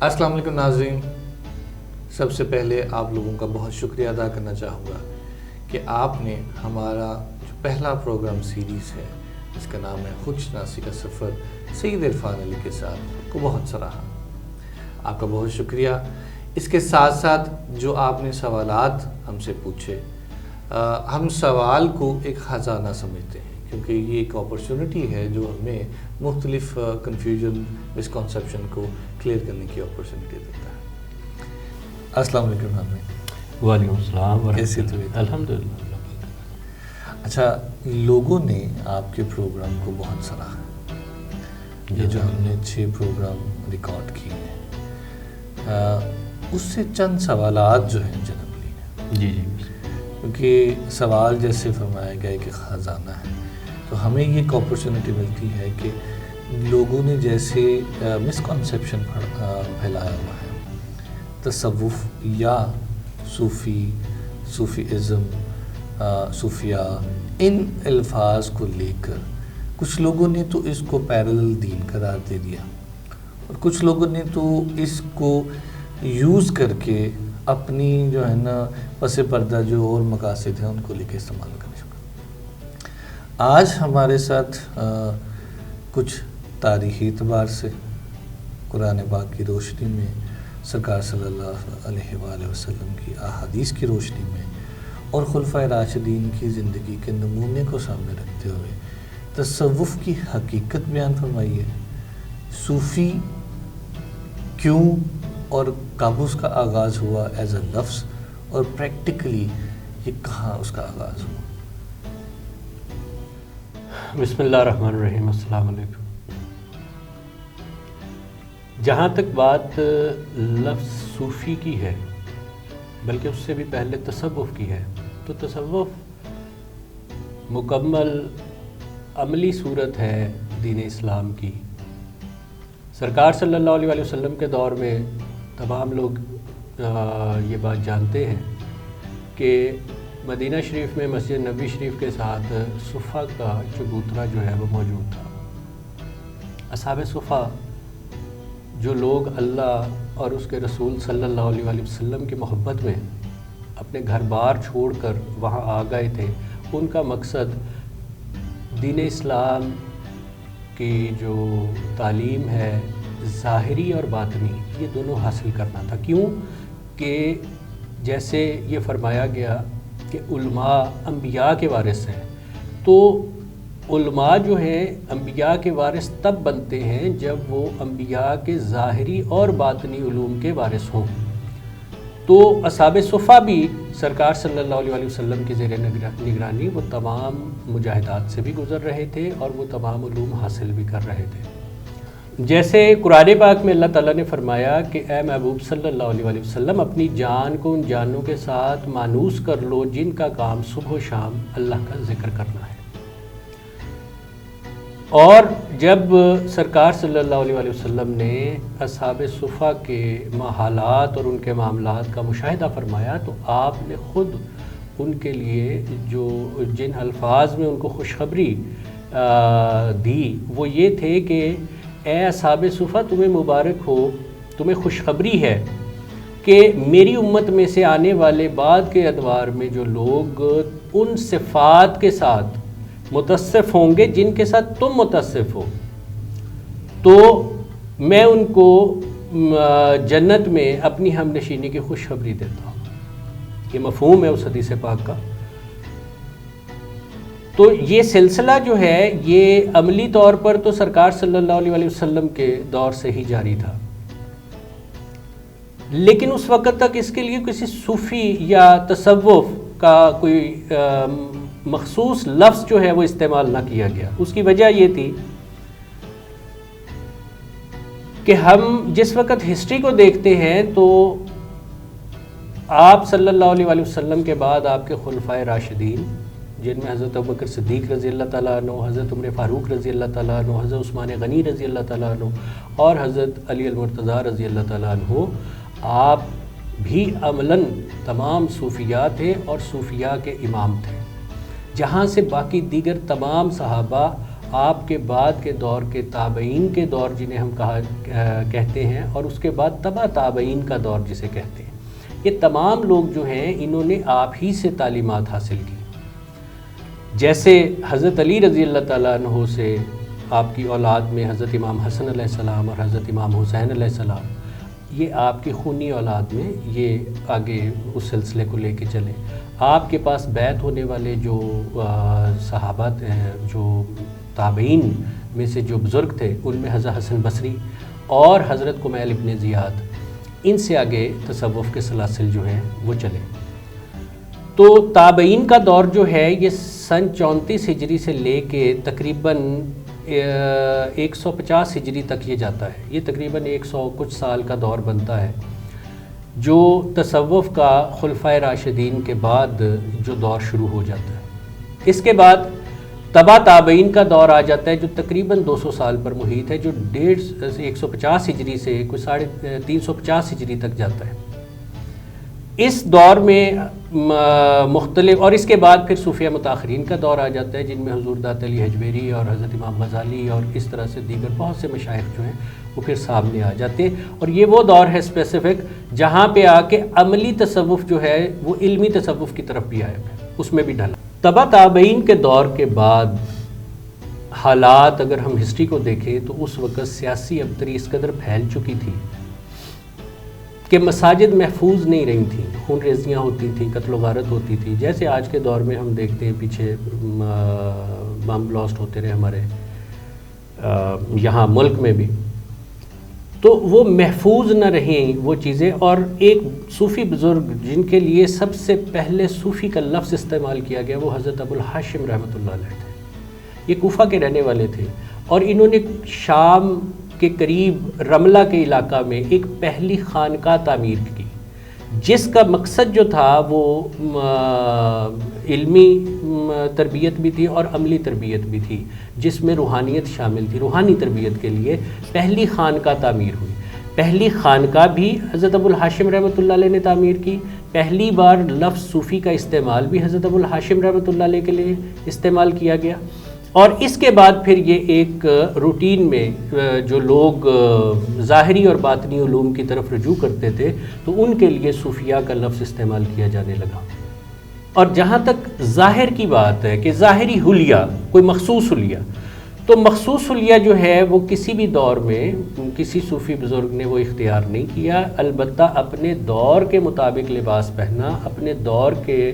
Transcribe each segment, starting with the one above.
السلام علیکم ناظرین، سب سے پہلے آپ لوگوں کا بہت شکریہ ادا کرنا چاہوں گا کہ آپ نے ہمارا جو پہلا پروگرام سیریز ہے جس کا نام ہے خود شناسی کا سفر سید عرفان علی کے ساتھ کو بہت سراہا۔ آپ کا بہت شکریہ۔ اس کے ساتھ ساتھ جو آپ نے سوالات ہم سے پوچھے، ہم سوال کو ایک خزانہ سمجھتے ہیں کیونکہ یہ ایک اپرچونٹی ہے جو ہمیں مختلف کنفیوژن مسکنسیپشن کو کلیئر کرنے کی اپرچونٹی دیتا ہے۔ السلام علیکم حامد۔ وعلیکم السلام۔ کیسے تھے؟ الحمدللہ۔ اچھا، لوگوں نے آپ کے پروگرام کو بہت سراہا۔ یہ جو ہم نے 6 پروگرام ریکارڈ کیے ہیں اس سے چند سوالات جو ہیں جنم لیے۔ جی جی، کیونکہ سوال جیسے فرمایا گیا کہ خزانہ ہے، تو ہمیں یہ ایک اپرچونٹی ملتی ہے کہ لوگوں نے جیسے مسکنسیپشن پھیلایا ہوا ہے، تصوف یا صوفیزم، صوفیہ، ان الفاظ کو لے کر کچھ لوگوں نے تو اس کو پیرلل دین قرار دے دیا اور کچھ لوگوں نے تو اس کو یوز کر کے اپنی جو ہے نا پس پردہ جو اور مقاصد ہیں ان کو لے کے استعمال کرنے شکا۔ آج ہمارے ساتھ کچھ تاریخی اعتبار سے قرآن پاک کی روشنی میں، سرکار صلی اللہ علیہ وآلہ وسلم کی احادیث کی روشنی میں اور خلفائے راشدین کی زندگی کے نمونے کو سامنے رکھتے ہوئے تصوف کی حقیقت بیان فرمائیے، صوفی کیوں اور کب اس کا آغاز ہوا ایز اے لفظ، اور پریکٹیکلی یہ کہاں اس کا آغاز ہوا۔ بسم اللہ الرحمن الرحیم۔ السلام علیکم۔ جہاں تک بات لفظ صوفی کی ہے، بلکہ اس سے بھی پہلے تصوف کی ہے، تو تصوف مکمل عملی صورت ہے دین اسلام کی۔ سرکار صلی اللہ علیہ وسلم کے دور میں تمام لوگ یہ بات جانتے ہیں کہ مدینہ شریف میں مسجد نبوی شریف کے ساتھ صفہ کا چبوترا جو ہے وہ موجود تھا۔ اصحاب صفہ جو لوگ اللہ اور اس کے رسول صلی اللہ علیہ وسلم کی محبت میں اپنے گھر بار چھوڑ کر وہاں آ گئے تھے، ان کا مقصد دین اسلام کی جو تعلیم ہے ظاہری اور باطنی، یہ دونوں حاصل کرنا تھا۔ کیوں کہ جیسے یہ فرمایا گیا کہ علماء انبیاء کے وارث ہیں، تو علماء جو ہیں انبیاء کے وارث تب بنتے ہیں جب وہ انبیاء کے ظاہری اور باطنی علوم کے وارث ہوں۔ تو اصحاب صفہ بھی سرکار صلی اللہ علیہ وسلم کی زیر نگرانی وہ تمام مجاہدات سے بھی گزر رہے تھے اور وہ تمام علوم حاصل بھی کر رہے تھے۔ جیسے قرآن پاک میں اللہ تعالیٰ نے فرمایا کہ اے محبوب صلی اللہ علیہ وسلم، اپنی جان کو ان جانوں کے ساتھ مانوس کر لو جن کا کام صبح و شام اللہ کا ذکر کرنا ہے۔ اور جب سرکار صلی اللہ علیہ وسلم نے اصحاب صفہ کے حالات اور ان کے معاملات کا مشاہدہ فرمایا تو آپ نے خود ان کے لیے جو جن الفاظ میں ان کو خوشخبری دی وہ یہ تھے کہ اے اصحاب صفہ، تمہیں مبارک ہو، تمہیں خوشخبری ہے کہ میری امت میں سے آنے والے بعد کے ادوار میں جو لوگ ان صفات کے ساتھ متصف ہوں گے جن کے ساتھ تم متصف ہو، تو میں ان کو جنت میں اپنی ہم نشینی کی خوشخبری دیتا ہوں۔ یہ مفہوم ہے اس حدیث پاک کا۔ تو یہ سلسلہ جو ہے یہ عملی طور پر تو سرکار صلی اللہ علیہ وسلم کے دور سے ہی جاری تھا، لیکن اس وقت تک اس کے لیے کسی صوفی یا تصوف کا کوئی مخصوص لفظ جو ہے وہ استعمال نہ کیا گیا۔ اس کی وجہ یہ تھی کہ ہم جس وقت ہسٹری کو دیکھتے ہیں تو آپ صلی اللہ علیہ وسلم کے بعد آپ کے خلفائے راشدین، جن میں حضرت ابوبکر صدیق رضی اللہ تعالیٰ عنہ، حضرت عمر فاروق رضی اللہ تعالیٰ عنہ، حضرت عثمان غنی رضی اللہ تعالیٰ عنہ اور حضرت علی المرتضیٰ رضی اللہ تعالیٰ عنہ، آپ بھی عملاً تمام صوفیاء تھے اور صوفیاء کے امام تھے، جہاں سے باقی دیگر تمام صحابہ آپ کے بعد کے دور کے تابعین کے دور جنہیں ہم کہتے ہیں، اور اس کے بعد تبع تابعین کا دور جسے کہتے ہیں، یہ تمام لوگ جو ہیں انہوں نے آپ ہی سے تعلیمات حاصل کی. جیسے حضرت علی رضی اللہ تعالیٰ عنہ سے آپ کی اولاد میں حضرت امام حسن علیہ السلام اور حضرت امام حسین علیہ السلام، یہ آپ کی خونی اولاد میں یہ آگے اس سلسلے کو لے کے چلے. آپ کے پاس بیعت ہونے والے جو صحابہ جو تابعین میں سے جو بزرگ تھے، ان میں حضرت حسن بصری اور حضرت کمیل ابن زیاد، ان سے آگے تصوف کے سلاسل جو ہیں وہ چلے. تو تابعین کا دور جو ہے یہ سن 34 ہجری سے لے کے تقریباً 150 ہجری تک یہ جاتا ہے. یہ تقریباً 100 کچھ سال کا دور بنتا ہے، جو تصوف کا خلفائے راشدین کے بعد جو دور شروع ہو جاتا ہے. اس کے بعد تبع تابعین کا دور آ جاتا ہے جو تقریباً 200 سال پر محیط ہے، جو 150 ہجری سے کچھ 350 ہجری تک جاتا ہے. اس دور میں مختلف، اور اس کے بعد پھر صوفیہ متاخرین کا دور آ جاتا ہے، جن میں حضور دات علی حجویری اور حضرت امام غزالی اور اس طرح سے دیگر بہت سے مشائخ جو ہیں وہ پھر سامنے آ جاتے ہیں. اور یہ وہ دور ہے اسپیسیفک جہاں پہ آ کے عملی تصوف جو ہے وہ علمی تصوف کی طرف بھی آیا ہے، اس میں بھی ڈھلا. تبع تابعین کے دور کے بعد حالات اگر ہم ہسٹری کو دیکھیں تو اس وقت سیاسی ابتری اس قدر پھیل چکی تھی کہ مساجد محفوظ نہیں رہی تھیں، خون ریزیاں ہوتی تھیں، قتل و غارت ہوتی تھی. جیسے آج کے دور میں ہم دیکھتے ہیں پیچھے بم بلاسٹ ہوتے رہے ہمارے یہاں ملک میں بھی، تو وہ محفوظ نہ رہیں وہ چیزیں. اور ایک صوفی بزرگ جن کے لیے سب سے پہلے صوفی کا لفظ استعمال کیا گیا وہ حضرت ابو الہاشم رحمۃ اللہ علیہ تھے. یہ کوفہ کے رہنے والے تھے اور انہوں نے شام کے قریب رملہ کے علاقہ میں ایک پہلی خانقاہ تعمیر کی، جس کا مقصد جو تھا وہ علمی تربیت بھی تھی اور عملی تربیت بھی تھی، جس میں روحانیت شامل تھی. روحانی تربیت کے لیے پہلی خانقاہ تعمیر ہوئی. پہلی خانقاہ بھی حضرت ابو الہاشم رحمۃ اللہ علیہ نے تعمیر کی. پہلی بار لفظ صوفی کا استعمال بھی حضرت ابو الہاشم رحمۃ اللہ علیہ کے لیے استعمال کیا گیا. اور اس کے بعد پھر یہ ایک روٹین میں جو لوگ ظاہری اور باطنی علوم کی طرف رجوع کرتے تھے تو ان کے لیے صوفیاء کا لفظ استعمال کیا جانے لگا. اور جہاں تک ظاہر کی بات ہے کہ ظاہری حلیہ، کوئی مخصوص حلیہ، تو مخصوص حلیہ جو ہے وہ کسی بھی دور میں کسی صوفی بزرگ نے وہ اختیار نہیں کیا. البتہ اپنے دور کے مطابق لباس پہنا، اپنے دور کے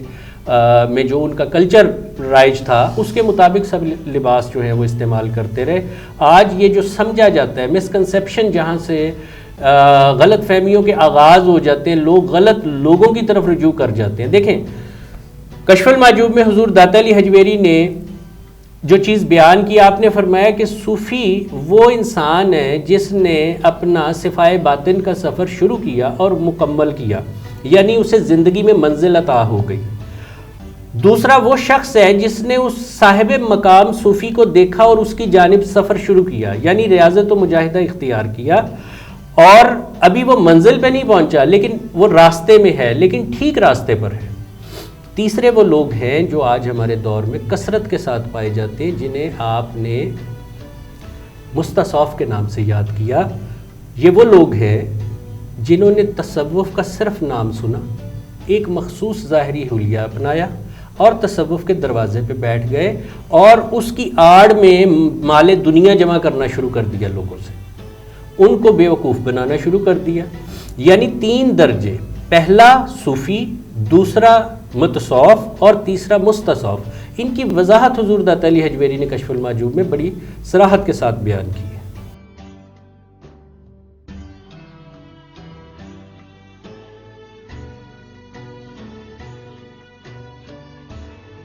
میں جو ان کا کلچر رائج تھا اس کے مطابق سب لباس جو ہے وہ استعمال کرتے رہے. آج یہ جو سمجھا جاتا ہے مسکنسیپشن، جہاں سے غلط فہمیوں کے آغاز ہو جاتے ہیں، لوگ غلط لوگوں کی طرف رجوع کر جاتے ہیں. دیکھیں کشف المحجوب میں حضور دات علی حجویری نے جو چیز بیان کی، آپ نے فرمایا کہ صوفی وہ انسان ہے جس نے اپنا صفائے باطن کا سفر شروع کیا اور مکمل کیا، یعنی اسے زندگی میں منزل عطا ہو گئی. دوسرا وہ شخص ہے جس نے اس صاحب مقام صوفی کو دیکھا اور اس کی جانب سفر شروع کیا، یعنی ریاضت و مجاہدہ اختیار کیا، اور ابھی وہ منزل پہ نہیں پہنچا لیکن وہ راستے میں ہے، لیکن ٹھیک راستے پر ہے. تیسرے وہ لوگ ہیں جو آج ہمارے دور میں کثرت کے ساتھ پائے جاتے ہیں، جنہیں آپ نے مستصوف کے نام سے یاد کیا. یہ وہ لوگ ہیں جنہوں نے تصوف کا صرف نام سنا، ایک مخصوص ظاہری حلیہ اپنایا اور تصوف کے دروازے پہ بیٹھ گئے اور اس کی آڑ میں مال دنیا جمع کرنا شروع کر دیا، لوگوں سے ان کو بیوقوف بنانا شروع کر دیا. یعنی 3 درجے، پہلا صوفی، دوسرا متصوف اور تیسرا مستصوف. ان کی وضاحت حضور دات علی حجویری نے کشف المحجوب میں بڑی صراحت کے ساتھ بیان کی ہے.